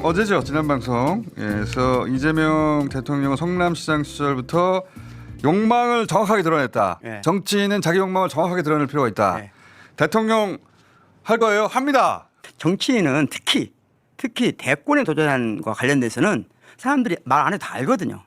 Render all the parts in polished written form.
어제죠. 지난 방송에서 이재명 대통령은 성남시장 시절부터 욕망을 정확하게 드러냈다. 네. 정치인은 자기 욕망을 정확하게 드러낼 필요가 있다. 네. 대통령 할 거예요? 합니다. 정치인은 특히 대권에 도전한 것과 관련돼서는 사람들이 말 안 해도 다 알거든요.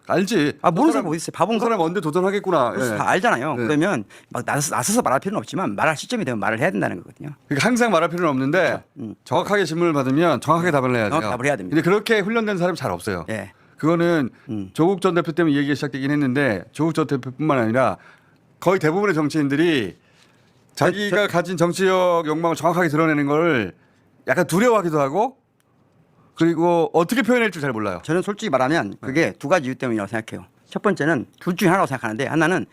알지. 모르는 사람 어디 있어요? 그 바본가? 사람 언제 도전하겠구나. 그래서 예. 다 알잖아요. 네. 그러면 막 나서서 말할 필요는 없지만 말할 시점이 되면 말을 해야 된다는 거거든요. 그러니까 항상 말할 필요는 없는데 정확하게 질문을 받으면 정확하게 답을 해야 돼요. 정확히 답을 해야 됩니다. 근데 그렇게 훈련된 사람이 잘 없어요. 예. 그거는 조국 전 대표 때문에 이 얘기가 시작되긴 했는데 조국 전 대표뿐만 아니라 거의 대부분의 정치인들이 자기가 가진 정치적 욕망을 정확하게 드러내는 걸 약간 두려워하기도 하고 그리고 어떻게 표현할 줄 잘 몰라요. 저는 솔직히 말하면 그게 두 가지 이유 때문이라고 생각해요. 첫 번째는 둘 중에 하나라고 생각하는데 하나는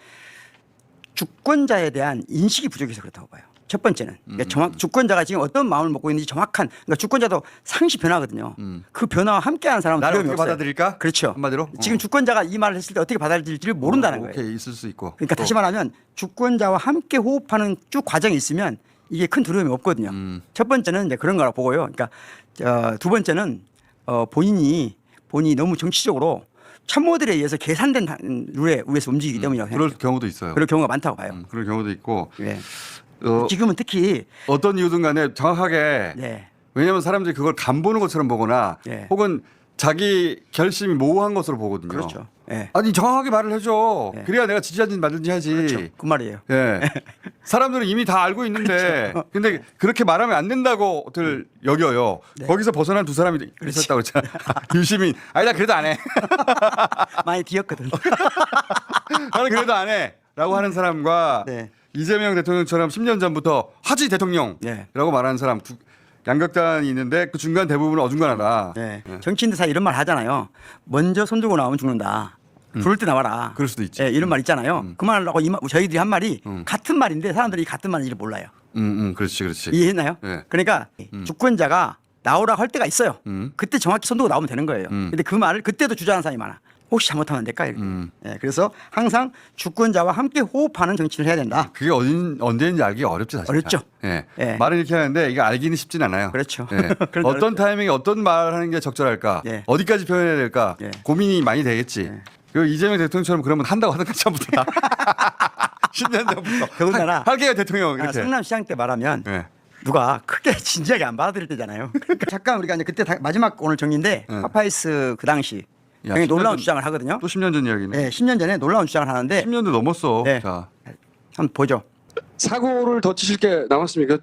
주권자에 대한 인식이 부족해서 그렇다고 봐요. 첫 번째는 그러니까 주권자가 지금 어떤 마음을 먹고 있는지 정확한 그러니까 주권자도 상시 변하거든요. 그 변화와 함께하는 사람은 나를 두려움이 어떻게 없어요. 받아들일까? 그렇죠. 한마디로? 지금 주권자가 이 말을 했을 때 어떻게 받아들일지를 모른다는 거예요. 오케이 있을 수 있고. 그러니까 또. 다시 말하면 주권자와 함께 호흡하는 쭉 과정이 있으면 이게 큰 두려움이 없거든요. 첫 번째는 이제 그런 거라고 보고요. 그러니까 두 번째는 본인이 너무 정치적으로 참모들에 의해서 계산된 룰에 의해서 움직이기 때문이라고 그럴 생각해요. 경우도 있어요. 그럴 경우가 많다고 봐요. 그럴 경우도 있고 예. 어, 지금은 특히 어떤 이유든 간에 정확하게 네. 왜냐하면 사람들이 그걸 간 보는 것처럼 보거나 네. 혹은 자기 결심이 모호한 것으로 보거든요. 그렇죠. 예. 아니 정확하게 말을 해줘. 네. 그래야 내가 지지하든지 말든지 하지. 그렇죠. 그 말이에요. 예. 사람들은 이미 다 알고 있는데 그렇죠. 근데 그렇게 말하면 안 된다고들 여겨요. 네. 거기서 벗어난 두 사람이 있었다고 했잖아. 유시민. 아니 나 그래도 안 해. 많이 뒤었거든. 나는 그래도 안 해. 라고 하는 사람과 네. 이재명 대통령처럼 10년 전부터 하지 대통령이라고 네. 말하는 사람 양극단이 있는데 그 중간 대부분은 어중간하다. 네. 정치인들 사이 이런 말 하잖아요. 먼저 손 들고 나오면 죽는다. 부를 때 나와라. 그럴 수도 있지. 예, 이런 말 있잖아요. 그 말하고 저희들이 한 말이 같은 말인데 사람들이 같은 말인지를 몰라요. 그렇지. 이해했나요? 네. 그러니까 주권자가 나오라고 할 때가 있어요. 그때 정확히 손 들고 나오면 되는 거예요. 근데 그 말을 그때도 주저하는 사람이 많아. 혹시 잘못하면 안 될까? 이렇게. 예, 그래서 항상 주권자와 함께 호흡하는 정치를 해야 된다. 그게 언제인지 알기 어렵지 사실. 어렵죠. 예. 예. 말은 이렇게 하는데 이게 알기는 쉽진 않아요. 그렇죠. 예. 그런데 어떤 타이밍에 어떤 말 하는 게 적절할까? 예. 어디까지 표현해야 될까? 예. 고민이 많이 되겠지. 그 이재명 대통령처럼 그러면 한다고 하던가 처음부터 10년 전부터 더군다나 할게요 대통령 이렇게. 성남시장 때 말하면 예. 누가 크게 진지하게 안 받아들일 때잖아요. 그러니까 잠깐 우리가 이제 그때 마지막 오늘 정리인데 파파이스 그 당시 야, 굉장히 10년 놀라운 전- 주장을 하거든요. 또 10년 전 이야기네. 네, 10년 전에 놀라운 주장을 하는데 10년도 넘었어. 네. 자. 한번 보죠. 사고를 더 치실 게 남았습니까?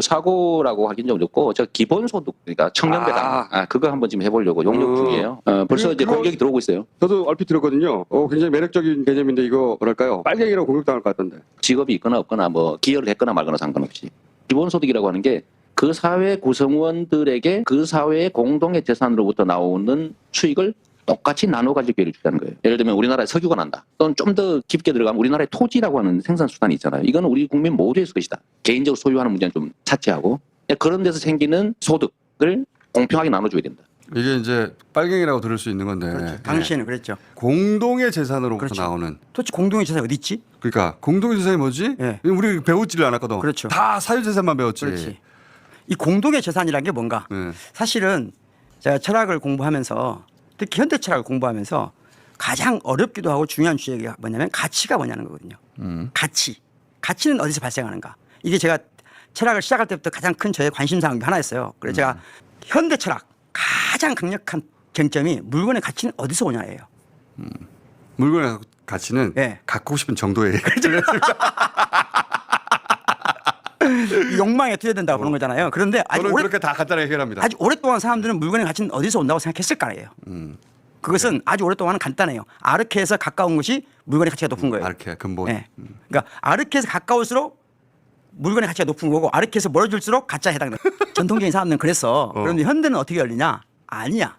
사고라고 하긴 좀 어렵고 저 기본소득 그러니까 청년배당 그거 한번 지금 해보려고 용역 중이에요. 벌써 이제 그거- 공격이 들어오고 있어요. 저도 얼핏 들었거든요. 굉장히 매력적인 개념인데 이거 뭐랄까요? 빨갱이라고 공격당할 것 같던데. 직업이 있거나 없거나 뭐 기여를 했거나 말거나 상관없이 기본소득이라고 하는 게 그 사회 구성원들에게 그 사회의 공동의 재산으로부터 나오는 수익을 똑같이 나눠 가질 기회를 주자는 거예요. 예를 들면 우리나라에 석유가 난다. 또는 좀 더 깊게 들어가면 우리나라의 토지라고 하는 생산 수단이 있잖아요. 이거는 우리 국민 모두의 것이다. 개인적으로 소유하는 문제는 좀 차치하고 그런 데서 생기는 소득을 공평하게 나눠줘야 된다. 이게 이제 빨갱이라고 들을 수 있는 건데 그렇죠. 당시에는 그랬죠. 공동의 재산으로부터 그렇죠. 나오는 도대체 공동의 재산이 어디 있지? 그러니까 공동의 재산이 뭐지? 예. 우리 배우지를 않았거든. 그렇죠. 다 사유재산만 배웠지. 그렇지. 이 공동의 재산이라는 게 뭔가? 네. 사실은 제가 철학을 공부하면서 특히 현대 철학을 공부하면서 가장 어렵기도 하고 중요한 주제가 뭐냐면 가치가 뭐냐는 거거든요. 가치. 가치는 어디서 발생하는가? 이게 제가 철학을 시작할 때부터 가장 큰 저의 관심사항 중 하나였어요. 그래서 제가 현대 철학 가장 강력한 쟁점이 물건의 가치는 어디서 오냐예요. 물건의 가치는 예. 갖고 싶은 정도의 이 욕망에 투여된다고 보는 거잖아요. 그런데 아주 저는 그렇게 다 간단하게 해결합니다. 아주 오랫동안 사람들은 물건의 가치는 어디서 온다고 생각했을 거예요. 그것은 아주 오랫동안은 간단해요. 아르케에서 가까운 것이 물건의 가치가 높은 거예요. 이렇게 근본. 네. 그러니까 아르케에서 가까울수록 물건의 가치가 높은 거고 아르케에서 멀어질수록 가짜에 해당돼요. 전통적인 사람들은 그랬어. 그런데 현대는 어떻게 열리냐? 아니야.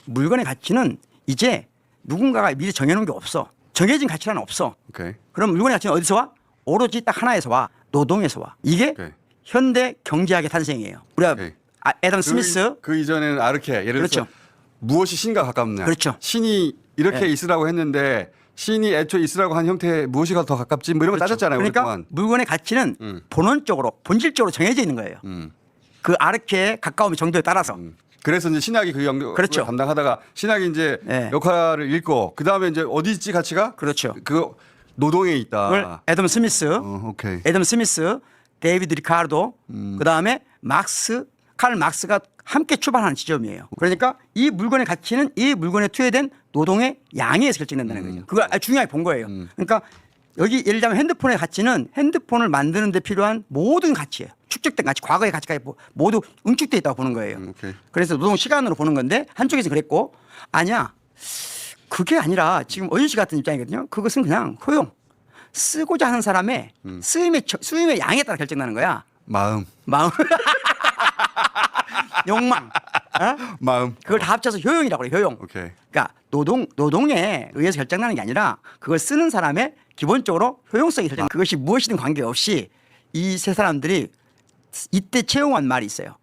물건의 가치는 이제 누군가가 미리 정해놓은 게 없어. 정해진 가치란 없어. 오케이. 그럼 물건의 가치는 어디서 와? 오로지 딱 하나에서 와. 노동에서 와. 이게 오케이. 현대 경제학의 탄생이에요. 우리가 오케이. 애덤 스미스 그 이전에는 아르케 예를 들어서 그렇죠. 무엇이 신과 가깝냐. 그렇죠. 신이 이렇게 네. 있으라고 했는데 신이 애초에 있으라고 한 형태에 무엇이 더 가깝지 뭐 이런 거 따졌잖아요. 그러니까 오랫동안. 물건의 가치는 본질적으로 정해져 있는 거예요. 그 아르케의 가까움 정도에 따라서. 그래서 이제 신학이 그 영역을 그렇죠. 담당하다가 신학이 이제 네. 역할을 잃고 그 다음에 이제 어디 있지 가치가? 그렇죠. 그 노동에 그걸 있다. 애덤 스미스, 오케이. 애덤 스미스, 데이비드 리카르도, 그다음에 칼 막스가 함께 출발하는 지점이에요. 그러니까 이 물건의 가치는 이 물건에 투여된 노동의 양에서 결정된다는 거죠. 그걸 아주 중요하게 본 거예요. 그러니까 여기 예를 들면 핸드폰의 가치는 핸드폰을 만드는 데 필요한 모든 가치예요. 축적된 가치, 과거의 가치까지 모두 응축돼 있다고 보는 거예요. 오케이. 그래서 노동 시간으로 보는 건데 한쪽에서 그랬고 아니야. 그게 아니라 지금 어윤 씨 같은 입장이거든요. 그것은 그냥 효용. 쓰고자 하는 사람의 수임의 양에 따라 결정나는 거야. 마음. 욕망. 어? 마음. 그걸 다 합쳐서 효용이라고 그래요. 효용. 오케이. 그러니까 노동에 의해서 결정나는 게 아니라 그걸 쓰는 사람의 기본적으로 효용성이 결정. 그것이 무엇이든 관계없이 이 세 사람들이 이때 채용한 말이 있어요.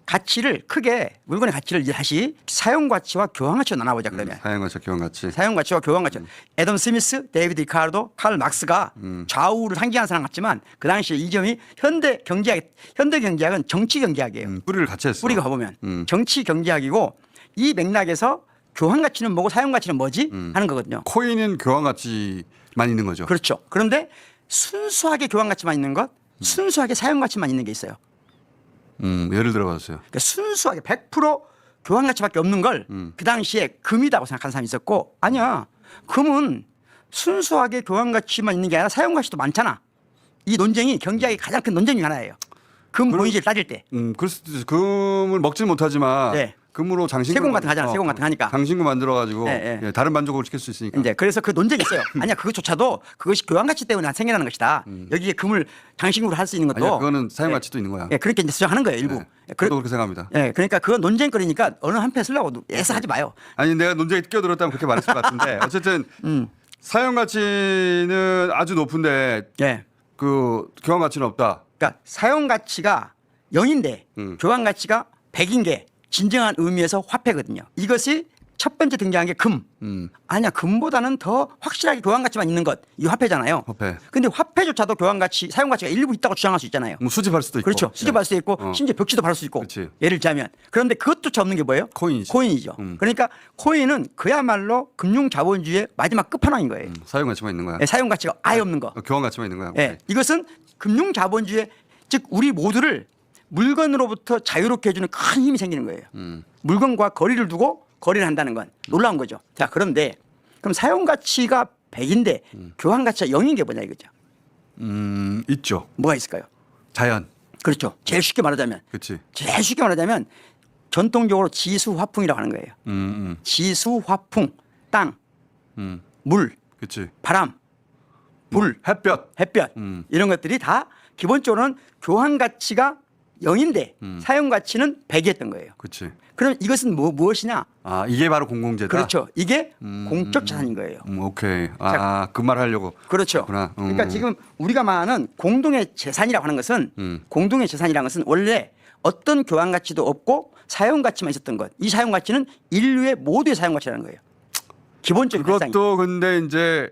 가치를 크게 물건의 가치를 이제 다시 사용 가치와 교환 가치로 나눠보자 그러면. 사용가치, 교환가치. 사용 가치와 교환 가치. 애덤 스미스, 데이비드 리카르도, 칼 막스가 좌우를 상징하는 사람 같지만 그 당시에 이 점이 현대 경제학은 정치 경제학이에요. 뿌리를 같이 했어. 뿌리가 가보면 정치 경제학이고 이 맥락에서 교환 가치는 뭐고 사용 가치는 뭐지 하는 거거든요. 코인은 교환가치만 있는 거죠. 그렇죠. 그런데 순수하게 교환 가치만 있는 것, 순수하게 사용 가치만 있는 게 있어요. 예를 들어 봤어요. 그러니까 순수하게 100% 교환 가치밖에 없는 걸 그 당시에 금이라고 생각하는 사람이 있었고 아니야. 금은 순수하게 교환 가치만 있는 게 아니라 사용 가치도 많잖아. 이 논쟁이 경제학의 가장 큰 논쟁 중 하나예요. 금 본위를 따질 때. 그럴 수도 있어요. 금을 먹지는 못하지만 네. 금으로 장신구 세공 같은 거 하잖아. 세공 같은 거 하니까. 장신구 만들어 가지고 네. 다른 만족을 시킬 수 있으니까. 이제 그래서 그 논쟁이 있어요. 아니야 그것조차도 그것이 교환 가치 때문에 생겨나는 것이다. 여기에 금을 장신구로 할 수 있는 것도. 아니야, 그거는 사용 가치도 있는 거야. 예, 그렇게 이제 주장하는 거예요 일부. 네. 저도 그렇게 생각합니다. 예, 그러니까 그건 논쟁거리니까 어느 한편 쓰려고 애써 하지 마요. 아니 내가 논쟁에 끼어들었다면 그렇게 말했을 것 같은데 어쨌든 사용 가치는 아주 높은데 예. 그 교환 가치는 없다. 그러니까 사용 가치가 0인데 교환 가치가 100인 게 진정한 의미에서 화폐거든요. 이것이 첫 번째 등장한 게 금. 아니야, 금보다는 더 확실하게 교환 가치만 있는 것. 이 화폐잖아요. 화폐. 근데 화폐조차도 교환 가치, 사용 가치가 일부 있다고 주장할 수 있잖아요. 뭐 수집할 수도 있고. 그렇죠. 수집할 수 있고 심지어 벽지도 바를 수 있고. 그렇지. 예를 들자면. 그런데 그것조차 없는 게 뭐예요? 코인이지. 코인이죠. 그러니까 코인은 그야말로 금융 자본주의의 마지막 끝판왕인 거예요. 사용 가치만 있는 거야. 예, 사용 가치가 아예 없는 거. 교환 가치만 있는 거야. 예, 이것은 금융 자본주의 즉 우리 모두를 물건으로부터 자유롭게 해주는 큰 힘이 생기는 거예요. 물건과 거리를 두고 거래를 한다는 건 놀라운 거죠. 자, 그런데 그럼 사용 가치가 100인데 교환 가치가 0인 게 뭐냐 이거죠. 있죠. 뭐가 있을까요? 자연. 그렇죠. 제일 쉽게 말하자면 그렇지. 제일 쉽게 말하자면 전통적으로 지수화풍이라고 하는 거예요. 지수화풍, 땅, 물, 그렇지. 바람, 불, 햇볕. 햇볕 이런 것들이 다 기본적으로는 교환 가치가 0인데 사용 가치는 100이었던 거예요. 그렇지. 그럼 이것은 무엇이냐? 아 이게 바로 공공재다. 그렇죠. 이게 공적 자산인 거예요. 오케이. 아 그 말 하려고. 그렇죠. 그렇구나. 그러니까 지금 우리가 말하는 공동의 재산이라고 하는 것은 공동의 재산이라는 것은 원래 어떤 교환 가치도 없고 사용 가치만 있었던 것. 이 사용 가치는 인류의 모두의 사용 가치라는 거예요. 기본적인 발상이. 그것도 근데 이제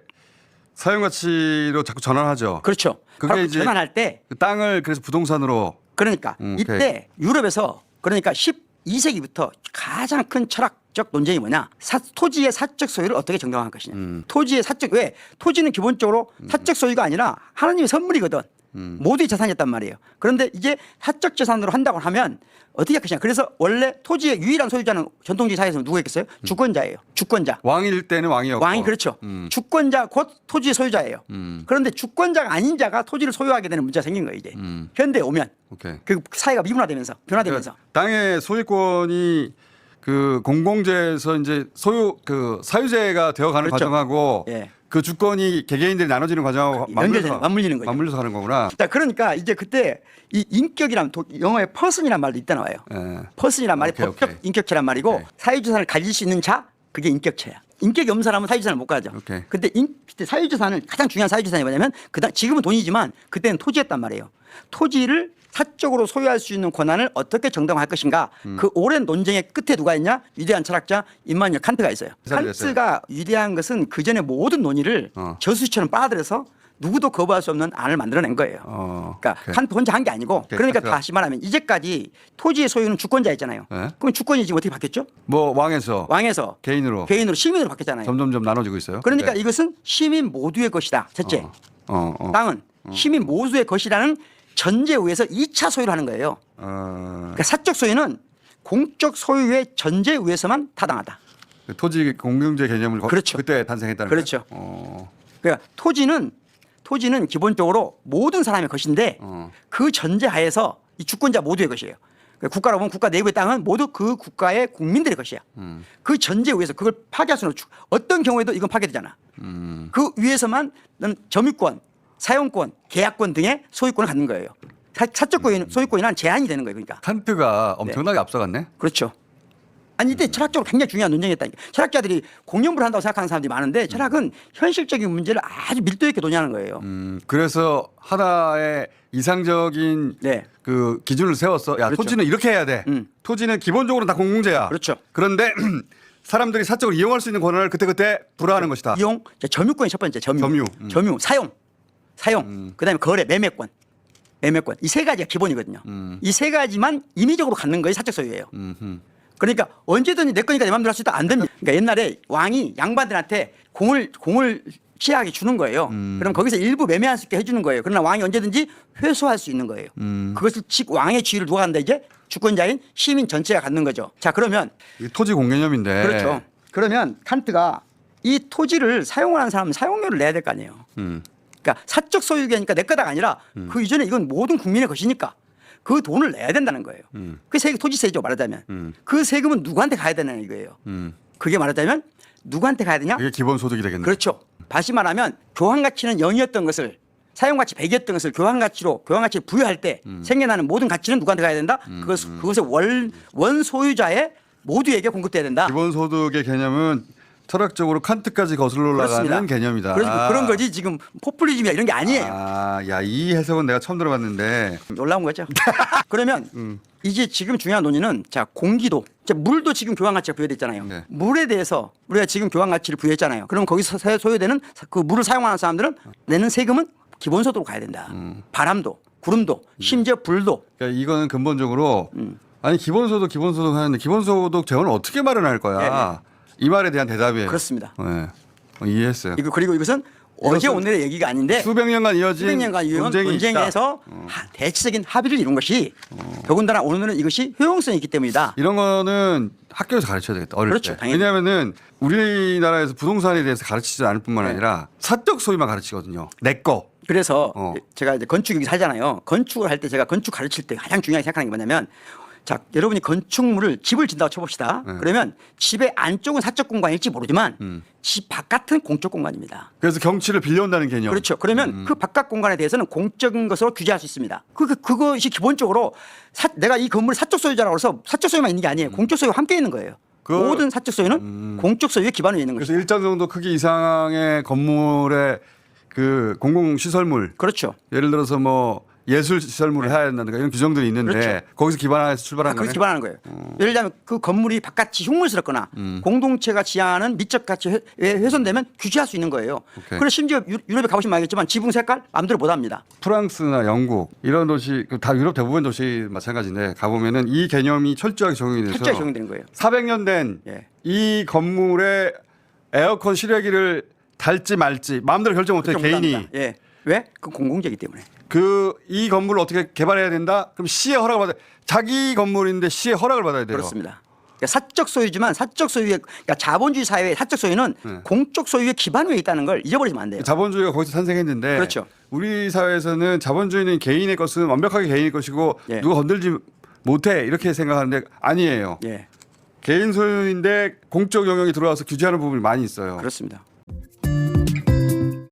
사용 가치로 자꾸 전환하죠. 그렇죠. 그게 바로 이제 전환할 때 그 땅을 그래서 부동산으로. 그러니까 오케이. 이때 유럽에서 그러니까 12세기부터 가장 큰 철학적 논쟁이 뭐냐? 토지의 사적 소유를 어떻게 정당화할 것이냐. 토지의 사적 왜? 토지는 기본적으로 사적 소유가 아니라 하나님의 선물이거든. 모두의 재산이었단 말이에요. 그런데 이제 사적 재산으로 한다고 하면 어떻게 할 것이냐. 그래서 원래 토지의 유일한 소유자는 전통주의 사회에서는 누구였겠어요? 주권자예요. 주권자. 왕일 때는 왕이었고. 왕이 그렇죠. 주권자 곧 토지의 소유자예요. 그런데 주권자가 아닌 자가 토지를 소유하게 되는 문제가 생긴 거예요. 이제 현대에 오면 오케이. 그 사회가 미분화되면서 변화되면서 땅의 소유권이 그 공공재에서 이제 사유재가 되어가는 그렇죠. 과정하고 예. 그 주권이 개개인들이 나눠지는 과정하고 맞물리는 거죠. 맞물려서 가는 거구나. 자, 그러니까 이제 그때 이 인격이란 영어에 person이란 말도 있다 나와요. 예. person이란 말이 오케이, 법적 오케이. 인격체란 말이고 오케이. 사유재산을 가질 수 있는 자 그게 인격체야. 인격이 없는 사람은 사유재산을 못 가져. 오케이. 근데 그때 사유재산을 가장 중요한 사유재산이 뭐냐면 지금은 돈이지만 그때는 토지였단 말이에요. 토지를 사적으로 소유할 수 있는 권한을 어떻게 정당화할 것인가. 그 오랜 논쟁의 끝에 누가 있냐? 위대한 철학자 임마누엘 칸트가 있어요. 그 사람이 됐어요. 칸트가 위대한 것은 그 전에 모든 논의를 저수지처럼 빨아들여서 누구도 거부할 수 없는 안을 만들어낸 거예요. 그러니까 오케이. 칸트 혼자 한 게 아니고 오케이, 그러니까 칸트가. 다시 말하면 이제까지 토지의 소유는 주권자였잖아요. 네. 그럼 주권이 지금 어떻게 바뀌었죠? 뭐 왕에서 왕에서 개인으로 개인으로 시민으로 바뀌었잖아요. 점점점 나눠지고 있어요. 그러니까 네. 이것은 시민 모두의 것이다. 첫째, 어. 땅은 시민 모두의 것이라는 전제에 의해서 2차 소유를 하는 거예요. 그러니까 사적 소유는 공적 소유의 전제에 의해서만 타당하다. 그 토지 공용제 개념을 그렇죠. 그때 탄생했다는 그렇죠. 거예요. 그러니까 토지는 기본적으로 모든 사람의 것인데 그 전제 하에서 이 주권자 모두의 것이에요. 그러니까 국가로 보면 국가 내부의 땅은 모두 그 국가의 국민들의 것이야. 그 전제에 의해서 그걸 파괴할 수는 없죠. 어떤 경우에도 이건 파괴되잖아. 그 위에서만 점유권, 사용권, 계약권 등의 소유권을 갖는 거예요. 사적 소유권이란 제한이 되는 거예요. 그러니까. 칸트가 엄청나게 앞서갔네. 그렇죠. 아니 이때 철학적으로 굉장히 중요한 논쟁이었다니까. 철학자들이 공연부를 한다고 생각하는 사람들이 많은데 철학은 현실적인 문제를 아주 밀도 있게 논의하는 거예요. 그래서 하나의 이상적인 네. 그 기준을 세웠어. 야, 그렇죠. 토지는 이렇게 해야 돼. 토지는 기본적으로 다 공공재야. 그렇죠. 그런데 사람들이 사적으로 이용할 수 있는 권한을 그때그때 불허하는 것이다. 이용, 점유권이 첫 번째 점유, 사용, 그다음에 거래, 매매권 이 세 가지가 기본이거든요. 이 세 가지만 임의적으로 갖는 거예요. 사적 소유예요. 그러니까 언제든지 내 거니까 내 마음대로 할 수 있다 안 됩니다. 그러니까 옛날에 왕이 양반들한테 공을 시하게 주는 거예요. 그럼 거기서 일부 매매할 수 있게 해주는 거예요. 그러나 왕이 언제든지 회수할 수 있는 거예요. 그것을 즉 왕의 지위를 누가 갖는다 이제 주권자인 시민 전체가 갖는 거죠. 자 그러면 이게 토지 공개념인데. 그렇죠. 그러면 칸트가 이 토지를 사용하는 사람은 사용료를 내야 될 거 아니에요. 그러니까 사적 소유権이니까 내 거다가 아니라 그 이전에 이건 모든 국민의 것이니까 그 돈을 내야 된다는 거예요. 그 토지세죠 말하자면. 그 세금은 누구한테 가야 되느냐 이거예요. 그게 말하자면 누구한테 가야 되냐? 이게 기본 소득이 되겠네. 그렇죠. 다시 말하면 교환 가치는 0이었던 것을 사용 가치 100이었던 것을 교환 가치를 부여할 때 생겨나는 모든 가치는 누구한테 가야 된다? 그것을 원 소유자의 모두에게 공급돼야 된다. 기본 소득의 개념은 철학적으로 칸트까지 거슬러 올라가는 그렇습니다. 개념이다. 그런 거지 지금 포퓰리즘이야 이런 게 아니에요. 야, 이 해석은 내가 처음 들어봤는데. 놀라운 거죠. 그러면 이제 지금 중요한 논의는 자 공기도, 자, 물도 지금 교환 가치가 부여됐잖아요. 네. 물에 대해서 우리가 지금 교환 가치를 부여했잖아요. 그럼 거기서 소요되는 그 물을 사용하는 사람들은 내는 세금은 기본소득으로 가야 된다. 바람도, 구름도, 심지어 불도. 그러니까 이거는 근본적으로 아니 기본소득 하는데 기본소득 재원을 어떻게 마련할 거야? 이 말에 대한 대답이에요. 그렇습니다. 네. 이해했어요. 그리고 이것은 어제 오늘의 얘기가 아닌데 수백 년간 이어진 논쟁이 논쟁에서 대체적인 합의를 이룬 것이 더군다나 오늘은 이것이 효용성이 있기 때문이다. 이런 거는 학교에서 가르쳐야 되겠다. 어릴 그렇죠, 때. 당연히. 왜냐하면은 우리나라에서 부동산에 대해서 가르치지 않을 뿐만 아니라 사적 소유만 가르치거든요. 내 거. 그래서 어. 제가 이제 건축 여기 살잖아요. 건축을 할 때 제가 건축 가르칠 때 가장 중요하게 생각하는 게 뭐냐면 자, 여러분이 건축물을 집을 짓는다고 쳐봅시다. 그러면 집의 안쪽은 사적 공간일지 모르지만 집 바깥은 공적 공간입니다. 그래서 경치를 빌려온다는 개념. 그렇죠. 그러면 그 바깥 공간에 대해서는 공적인 것으로 규제할 수 있습니다. 그것이 기본적으로 내가 이 건물의 사적 소유자라고 해서 사적 소유만 있는 게 아니에요. 공적 소유가 함께 있는 거예요. 모든 사적 소유는 공적 소유에 기반을 있는 그래서 거죠. 일정 정도 크기 이상의 건물의 그 공공시설물. 그렇죠. 예를 들어서 뭐 예술시설물을 해야 된다든가 이런 규정들이 있는데 그렇죠. 거기서 기반해서 출발하는 그렇게 거네. 기반하는 거예요. 예를 들면 그 건물이 바깥이 흉물스럽거나 공동체가 지향하는 미적 가치 훼손되면 규제할 수 있는 거예요. 오케이. 그래서 심지어 유럽에 가보시면 알겠지만 지붕 색깔 마음대로 못 합니다. 프랑스나 영국 이런 도시 다 유럽 대부분 도시 마찬가지인데 가보면은 이 개념이 철저하게 적용이 돼서 철저히 적용되는 거예요. 400년 된 이 예. 건물에 에어컨 실외기를 달지 말지 마음대로 결정 못해 그렇게 개인이. 못합니다. 예. 왜? 그 공공재이기 때문에. 이 건물을 어떻게 개발해야 된다? 그럼 시의 허락을 받아. 자기 건물인데 시의 허락을 받아야 돼요. 그렇습니다. 그러니까 사적 소유지만 사적 소유의 그러니까 자본주의 사회의 사적 소유는 공적 소유의 기반 위에 있다는 걸 잊어버리면 안 돼요. 자본주의가 거기서 탄생했는데 그렇죠. 우리 사회에서는 자본주의는 개인의 것은 완벽하게 개인의 것이고 예. 누가 건들지 못해 이렇게 생각하는데 아니에요. 예. 개인 소유인데 공적 영역이 들어와서 규제하는 부분이 많이 있어요. 그렇습니다.